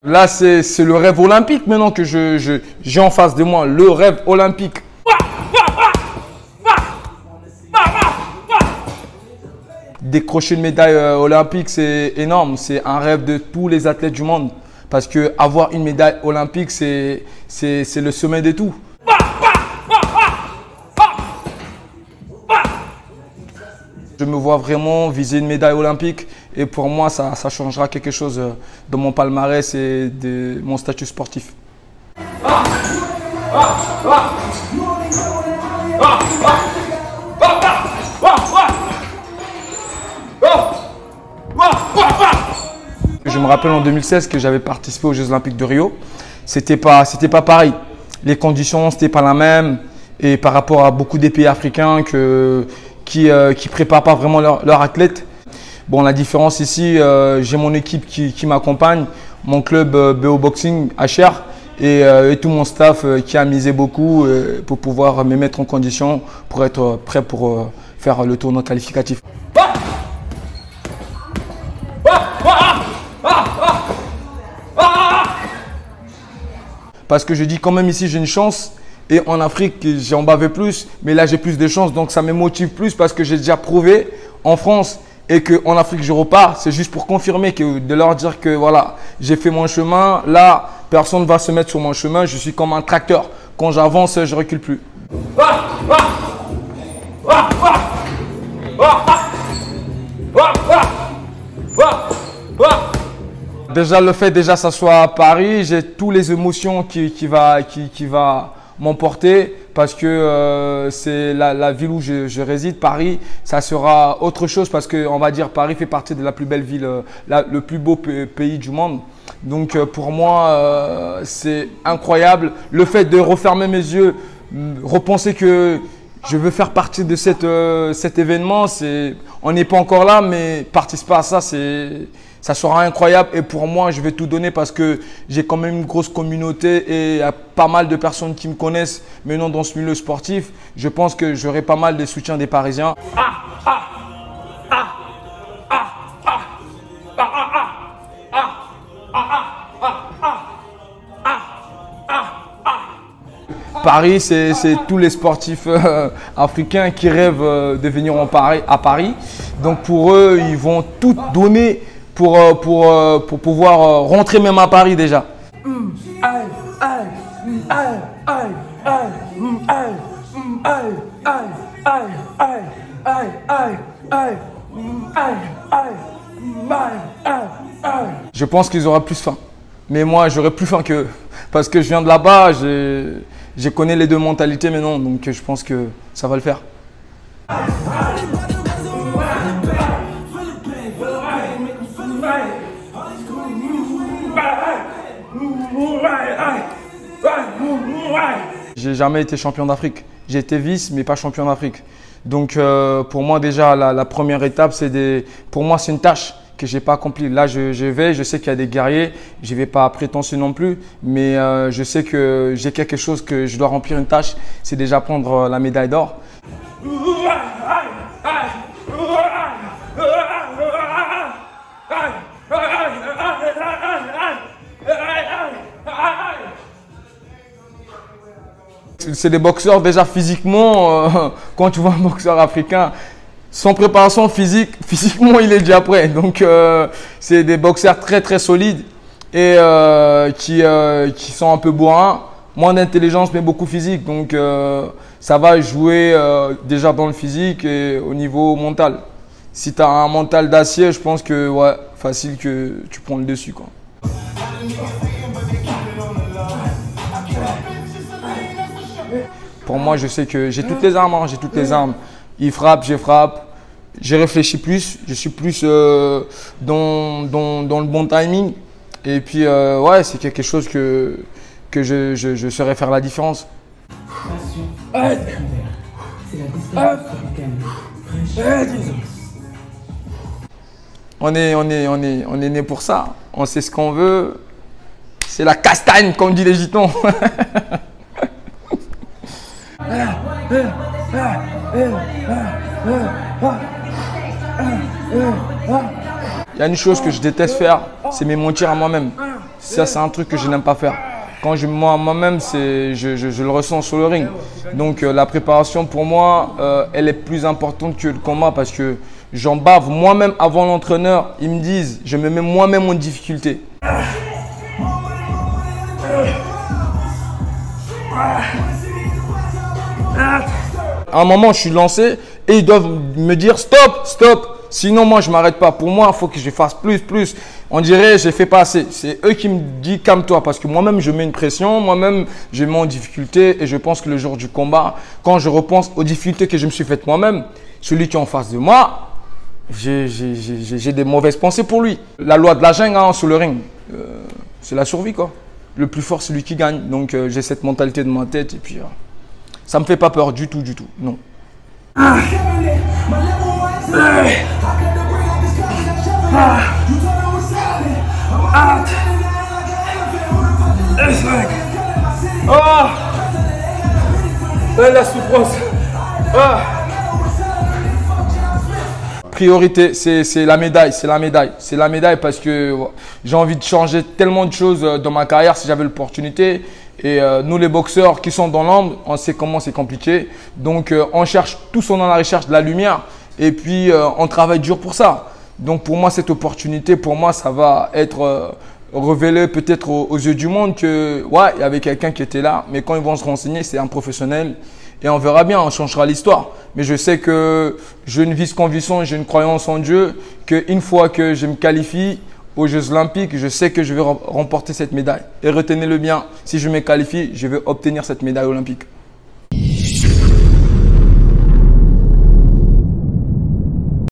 Là, c'est le rêve olympique maintenant que j'ai en face de moi, le rêve olympique. Décrocher une médaille olympique, c'est énorme. C'est un rêve de tous les athlètes du monde. Parce que avoir une médaille olympique, c'est le sommet de tout. Je me vois vraiment viser une médaille olympique et pour moi, ça changera quelque chose dans mon palmarès et de mon statut sportif. Je me rappelle en 2016 que j'avais participé aux Jeux Olympiques de Rio. C'était pas pareil. Les conditions, c'était pas la même. Et par rapport à beaucoup des pays africains qui préparent pas vraiment leurs athlètes. Bon, la différence ici, j'ai mon équipe qui m'accompagne, mon club BO Boxing HR et tout mon staff qui a misé beaucoup pour pouvoir me mettre en condition pour être prêt pour faire le tournoi qualificatif. Parce que je dis quand même ici, j'ai une chance. Et en Afrique, j'en bavais plus, mais là, j'ai plus de chance. Donc, ça me motive plus parce que j'ai déjà prouvé en France et qu'en Afrique, je repars. C'est juste pour confirmer, de leur dire que voilà, j'ai fait mon chemin. Là, personne ne va se mettre sur mon chemin. Je suis comme un tracteur. Quand j'avance, je ne recule plus. Déjà, le fait que ça soit à Paris, j'ai toutes les émotions qui va m'emporter parce que c'est la ville où je réside, Paris. Ça sera autre chose parce qu'on va dire Paris fait partie de la plus belle ville, le plus beau pays du monde. Donc pour moi, c'est incroyable. Le fait de refermer mes yeux, repenser que je veux faire partie de cet événement, on n'est pas encore là, mais participer à ça, ça sera incroyable. Et pour moi, je vais tout donner parce que j'ai quand même une grosse communauté et il y a pas mal de personnes qui me connaissent maintenant dans ce milieu sportif. Je pense que j'aurai pas mal de soutien des Parisiens. Paris, c'est tous les sportifs africains qui rêvent de venir à Paris. Donc pour eux, ils vont tout donner pour pouvoir rentrer même à Paris déjà. Je pense qu'ils auront plus faim. Mais moi, j'aurai plus faim qu'eux. Parce que je viens de là-bas, je connais les deux mentalités maintenant, donc je pense que ça va le faire. J'ai jamais été champion d'Afrique. J'ai été vice, mais pas champion d'Afrique. Donc pour moi déjà, la première étape, pour moi c'est une tâche que je n'ai pas accomplie. Là, je sais qu'il y a des guerriers, je ne vais pas prétentieux non plus, mais je sais que j'ai quelque chose que je dois remplir une tâche, c'est déjà prendre la médaille d'or. C'est des boxeurs déjà physiquement, quand tu vois un boxeur africain, sans préparation physique, physiquement il est déjà prêt. Donc c'est des boxeurs très très solides et qui sont un peu bourrins, moins d'intelligence mais beaucoup physique. Donc ça va jouer déjà dans le physique et au niveau mental. Si tu as un mental d'acier, je pense que ouais, facile que tu prends le dessus, quoi. Pour moi, je sais que j'ai toutes les armes, hein, j'ai toutes les armes. Il frappe, je frappe. J'ai réfléchi plus, je suis plus dans le bon timing. Et puis, ouais, c'est quelque chose que je saurais faire la différence. On est né pour ça. On sait ce qu'on veut. C'est la castagne, comme dit les Gitans. Il y a une chose que je déteste faire, c'est me mentir à moi-même. Ça, c'est un truc que je n'aime pas faire. Quand moi-même, je le ressens sur le ring. Donc, la préparation, pour moi, elle est plus importante que le combat parce que j'en bave. Moi-même, avant l'entraîneur, ils me disent, je me mets moi-même en difficulté. À un moment, je suis lancé et ils doivent me dire stop, stop. Sinon, moi, je ne m'arrête pas. Pour moi, il faut que je fasse plus. On dirait, je ne fais pas assez. C'est eux qui me disent calme-toi parce que moi-même, je mets une pression. Moi-même, je me mets en difficulté et je pense que le jour du combat, quand je repense aux difficultés que je me suis faites moi-même, celui qui est en face de moi, j'ai des mauvaises pensées pour lui. La loi de la jungle hein, sur le ring, c'est la survie quoi. Le plus fort, c'est lui qui gagne. Donc, j'ai cette mentalité de ma tête et puis ça ne me fait pas peur du tout, non. La souffrance. Priorité, c'est la médaille, c'est la médaille parce que j'ai envie de changer tellement de choses dans ma carrière si j'avais l'opportunité. Et nous les boxeurs qui sont dans l'ombre, on sait comment c'est compliqué. Donc on cherche, tous on est dans la recherche de la lumière et puis on travaille dur pour ça. Donc pour moi cette opportunité, pour moi ça va être révélé peut-être aux yeux du monde que ouais, il y avait quelqu'un qui était là, mais quand ils vont se renseigner, c'est un professionnel. Et on verra bien, on changera l'histoire. Mais je sais que j'ai une vice conviction, j'ai une croyance en Dieu, qu'une fois que je me qualifie aux Jeux Olympiques, je sais que je vais remporter cette médaille. Et retenez-le bien, si je me qualifie, je vais obtenir cette médaille olympique.